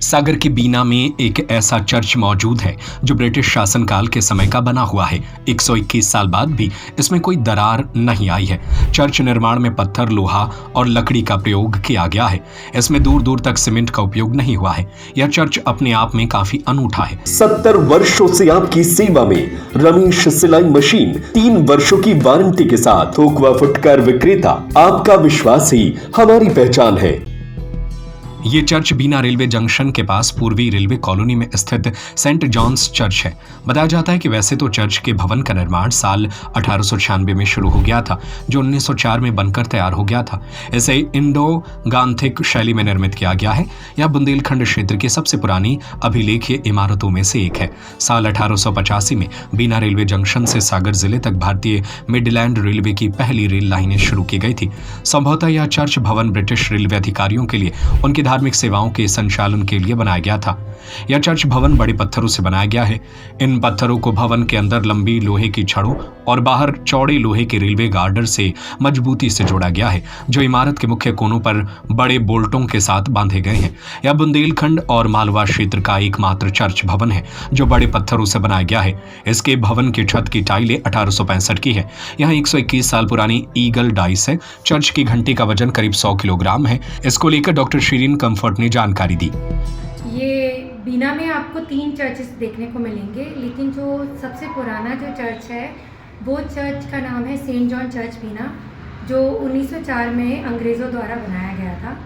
सागर के बीना में एक ऐसा चर्च मौजूद है जो ब्रिटिश शासनकाल के समय का बना हुआ है। 121 साल बाद भी इसमें कोई दरार नहीं आई है। चर्च निर्माण में पत्थर, लोहा और लकड़ी का प्रयोग किया गया है। इसमें दूर दूर तक सीमेंट का उपयोग नहीं हुआ है। यह चर्च अपने आप में काफी अनूठा है। 70 वर्षों से आपकी सेवा में रमेश सिलाई मशीन 3 वर्षों की वारंटी के साथ थोक व फुटकर विक्रेता। आपका विश्वास ही हमारी पहचान है। ये चर्च बीना रेलवे जंक्शन के पास पूर्वी रेलवे कॉलोनी में स्थित सेंट जॉन्स चर्च है। बताया जाता है कि वैसे तो चर्च के भवन का निर्माण साल 1896 में शुरू हो गया था, जो 1904 में बनकर तैयार हो गया था। इसे इंडो गांथिक शैली में निर्मित किया गया है। यह बुंदेलखंड क्षेत्र की सबसे पुरानी अभिलेखीय इमारतों में से एक है। साल 1885 में बीना रेलवे जंक्शन से सागर जिले तक भारतीय मिडलैंड रेलवे की पहली रेल लाइनें शुरू की गई थी। संभवतः यह चर्च भवन ब्रिटिश रेलवे अधिकारियों के लिए उनकी धार्मिक सेवाओं के संचालन के लिए बनाया गया था। यह चर्च भवन बड़े पत्थरों से बनाया गया है। इन पत्थरों को भवन के अंदर लंबी लोहे की छड़ों और बाहर चौड़े लोहे के रेलवे गार्डर से मजबूती से जोड़ा गया है, जो इमारत के मुख्य कोनों पर बड़े बोल्टों के साथ बांधे गए हैं। यह बुंदेलखंड और मालवा क्षेत्र का एकमात्र चर्च भवन है जो बड़े पत्थरों से बनाया गया है। इसके भवन की छत की टाइलें 1865 की है। यहाँ 121 साल पुरानी ईगल डाइस है। चर्च की घंटी का वजन करीब 100 किलोग्राम है। इसको लेकर डॉक्टर शीरीन कंफर्ट ने जानकारी दी। ये बीना में आपको 3 चर्चेस देखने को मिलेंगे, लेकिन जो सबसे पुराना जो चर्च है वो चर्च का नाम है सेंट जॉन चर्च बीना, जो 1904 में अंग्रेज़ों द्वारा बनाया गया था।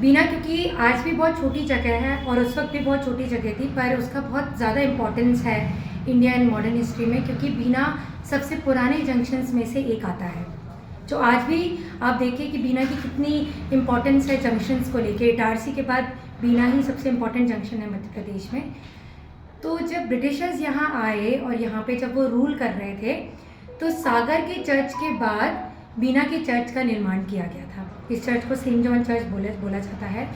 बीना क्योंकि आज भी बहुत छोटी जगह है और उस वक्त भी बहुत छोटी जगह थी, पर उसका बहुत ज़्यादा इम्पोर्टेंस है इंडिया एंड मॉडर्न हिस्ट्री में, क्योंकि बीना सबसे पुराने जंक्शंस में से एक आता है। जो आज भी आप देखिए कि बीना की कितनी इम्पोर्टेंस है जंक्शंस को लेके। इटारसी के बाद बीना ही सबसे इम्पोर्टेंट जंक्शन है मध्य प्रदेश में। तो जब ब्रिटिशर्स यहाँ आए और यहाँ पे जब वो रूल कर रहे थे, तो सागर के चर्च के बाद बीना के चर्च का निर्माण किया गया था। इस चर्च को सेंट जॉन चर्च बोला जाता है।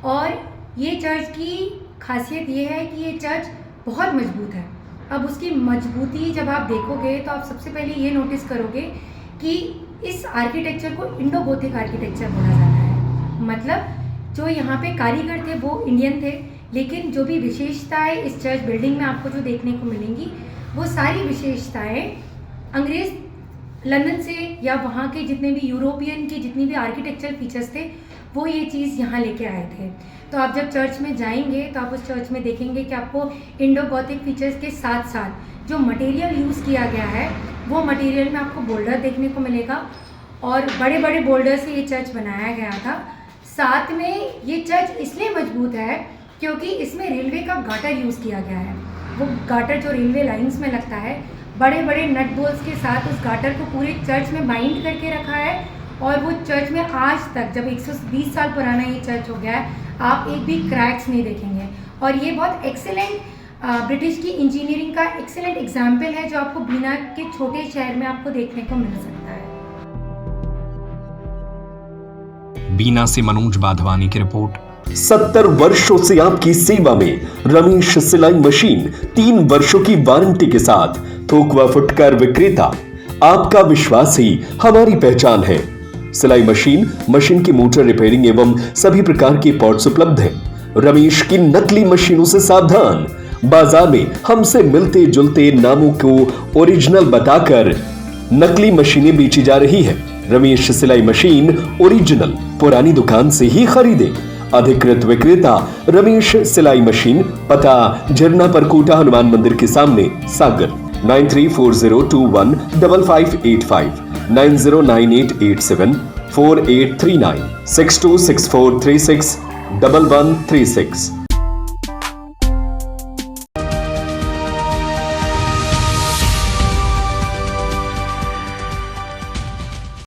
और ये चर्च की खासियत ये है कि ये चर्च बहुत मजबूत है। अब उसकी मजबूती जब आप देखोगे तो आप सबसे पहले ये नोटिस करोगे कि इस आर्किटेक्चर को इंडो गोथिक आर्किटेक्चर बोला जाता है। मतलब जो यहाँ पे कारीगर थे वो इंडियन थे, लेकिन जो भी विशेषताएं इस चर्च बिल्डिंग में आपको जो देखने को मिलेंगी वो सारी विशेषताएं अंग्रेज़ लंदन से या वहाँ के जितने भी यूरोपियन के जितनी भी आर्किटेक्चरल फीचर्स थे वो ये चीज़ यहाँ लेके आए थे। तो आप जब चर्च में जाएंगे तो आप उस चर्च में देखेंगे कि आपको इंडो गॉथिक फीचर्स के साथ साथ जो मटेरियल यूज़ किया गया है वो मटेरियल में आपको बोल्डर देखने को मिलेगा, और बड़े बड़े बोल्डर से ये चर्च बनाया गया था। साथ में ये चर्च इसलिए मजबूत है क्योंकि इसमें रेलवे का गाटर यूज़ किया गया है। वो गाटर जो रेलवे लाइंस में लगता है, बड़े बड़े नट बोल्ट्स के साथ उस गाटर को पूरे चर्च में बाइंड करके रखा है। और वो चर्च में आज तक, जब 120 साल पुराना ये चर्च हो गया है, आप एक भी क्रैक्स नहीं देखेंगे। और ये बहुत एक्सेलेंट ब्रिटिश की इंजीनियरिंग का एक्सेलेंट एग्जाम्पल है जो आपको बीना के छोटे शहर में आपको देखने को मिल सकता है। बीना से मनोज बाधवानी की रिपोर्ट। 70 वर्षों से आपकी सेवा में रमेश सिलाई मशीन 3 वर्षों की वारंटी के साथ थोक व फुटकर विक्रेता। आपका विश्वास ही हमारी पहचान है। सिलाई मशीन की मोटर रिपेयरिंग एवं सभी प्रकार के पार्ट्स उपलब्ध हैं। रमेश की नकली मशीनों से सावधान। बाजार में हमसे मिलते जुलते नामों को ओरिजिनल बताकर नकली मशीनें बेची जा रही है। रमेश सिलाई मशीन ओरिजिनल पुरानी दुकान से ही खरीदे। अधिकृत विक्रेता रमेश सिलाई मशीन, पता झरना परकोटा हनुमान मंदिर के सामने सागर। 9340215585 9098874839 6264361136।